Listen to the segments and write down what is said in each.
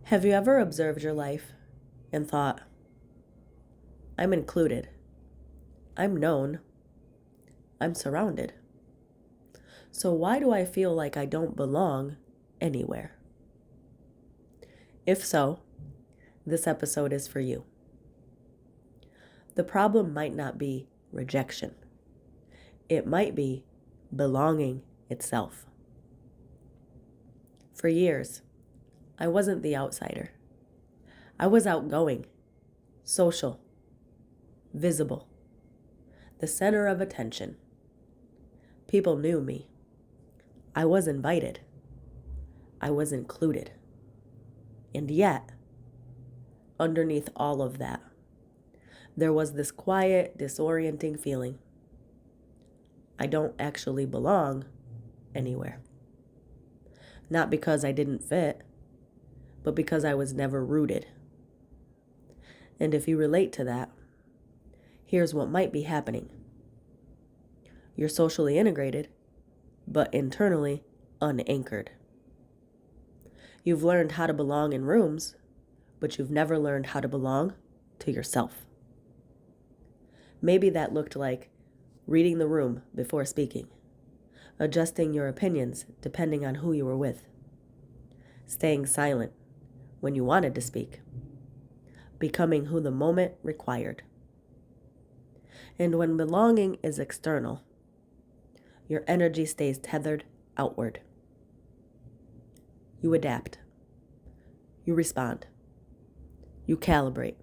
Have you ever observed your life and thought, I'm included, I'm known, I'm surrounded. So why do I feel like I don't belong anywhere? If so, this episode is for you. The problem might not be rejection. It might be belonging itself. For years, I wasn't the outsider. I was outgoing, social, visible, the center of attention. People knew me. I was invited. I was included. And yet, underneath all of that, there was this quiet, disorienting feeling. I don't actually belong anywhere. Not because I didn't fit, but because I was never rooted. And if you relate to that, here's what might be happening. You're socially integrated, but internally unanchored. You've learned how to belong in rooms, but you've never learned how to belong to yourself. Maybe that looked like reading the room before speaking, adjusting your opinions depending on who you were with, staying silent when you wanted to speak, becoming who the moment required. And when belonging is external, your energy stays tethered outward. You adapt. You respond. You calibrate.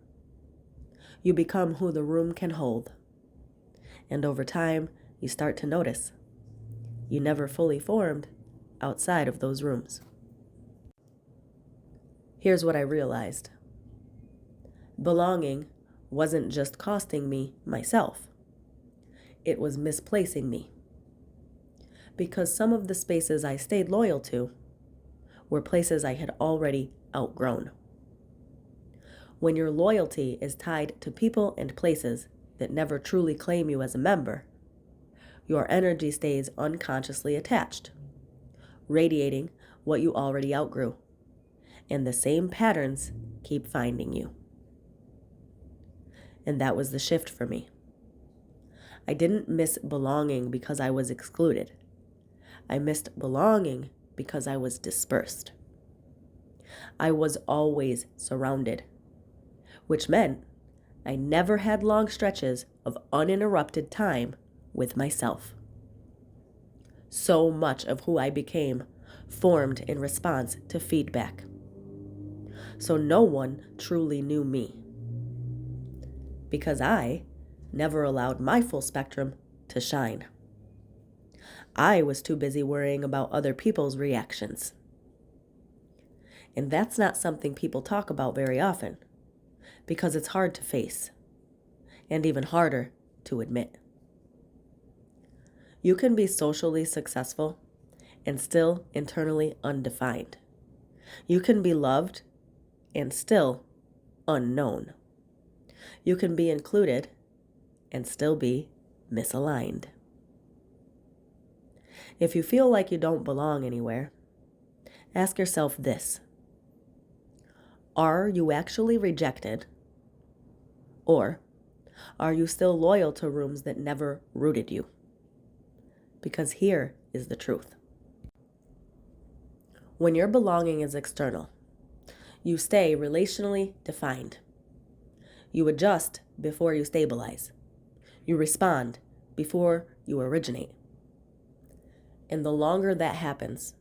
You become who the room can hold. And over time, you start to notice you never fully formed outside of those rooms. Here's what I realized. Belonging wasn't just costing me myself. It was misplacing me. Because some of the spaces I stayed loyal to were places I had already outgrown. When your loyalty is tied to people and places that never truly claim you as a member, your energy stays unconsciously attached, radiating what you already outgrew, and the same patterns keep finding you. And that was the shift for me. I didn't miss belonging because I was excluded. I missed belonging because I was dispersed. I was always surrounded, which meant I never had long stretches of uninterrupted time with myself. So much of who I became formed in response to feedback. So no one truly knew me, because I never allowed my full spectrum to shine. I was too busy worrying about other people's reactions. And that's not something people talk about very often, because it's hard to face, and even harder to admit. You can be socially successful and still internally undefined. You can be loved and still unknown. You can be included and still be misaligned. If you feel like you don't belong anywhere, ask yourself this. Are you actually rejected? Or are you still loyal to rooms that never rooted you? Because here is the truth. When your belonging is external, you stay relationally defined. You adjust before you stabilize. You respond before you originate. And the longer that happens,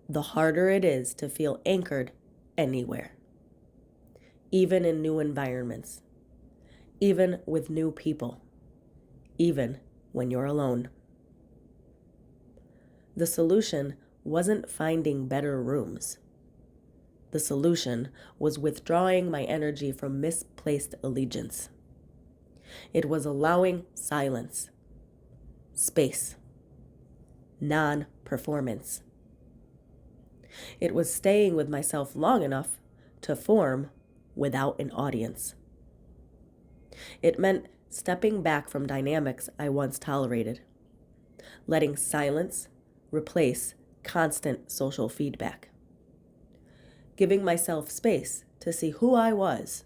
the harder it is to feel anchored anywhere. Even in new environments. Even with new people. Even when you're alone. The solution wasn't finding better rooms. The solution was withdrawing my energy from misplaced allegiance. It was allowing silence, space, non-performance. It was staying with myself long enough to form without an audience. It meant stepping back from dynamics I once tolerated, letting silence replace constant social feedback, giving myself space to see who I was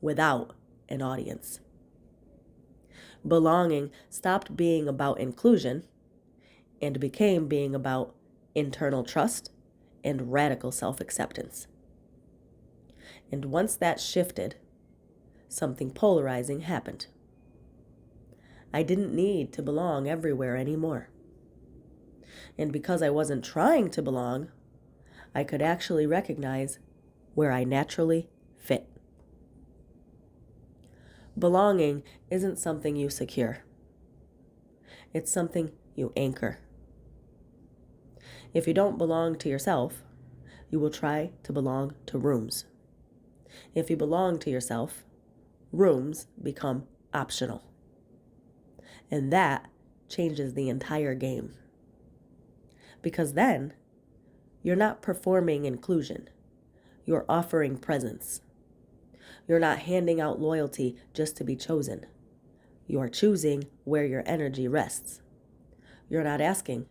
without an audience. Belonging stopped being about inclusion and became being about internal trust and radical self-acceptance. And once that shifted, something polarizing happened. I didn't need to belong everywhere anymore. And because I wasn't trying to belong, I could actually recognize where I naturally fit. Belonging isn't something you secure. It's something you anchor. If you don't belong to yourself, you will try to belong to rooms. If you belong to yourself, rooms become optional. And that changes the entire game. Because then, you're not performing inclusion. You're offering presence. You're not handing out loyalty just to be chosen. You are choosing where your energy rests. You're not asking,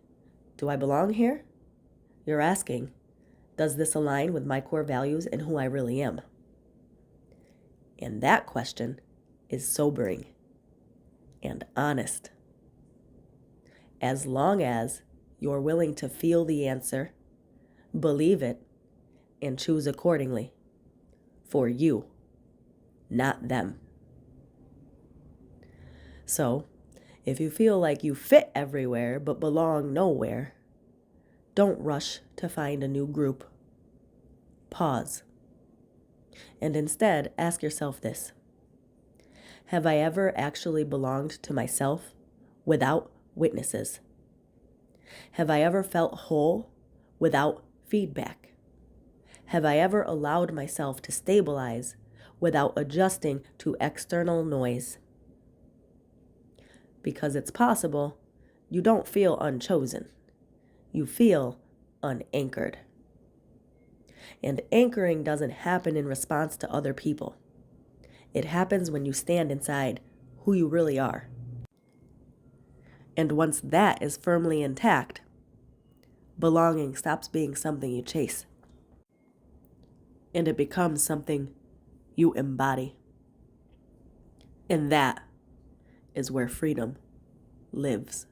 do I belong here? You're asking, does this align with my core values and who I really am? And that question is sobering and honest. As long as you're willing to feel the answer, believe it, and choose accordingly for you, not them. So, if you feel like you fit everywhere but belong nowhere, don't rush to find a new group. Pause. And instead, ask yourself this: have I ever actually belonged to myself without witnesses? Have I ever felt whole without feedback? Have I ever allowed myself to stabilize without adjusting to external noise? Because it's possible, you don't feel unchosen. You feel unanchored. And anchoring doesn't happen in response to other people. It happens when you stand inside who you really are. And once that is firmly intact, belonging stops being something you chase. And it becomes something you embody. And that is where freedom lives.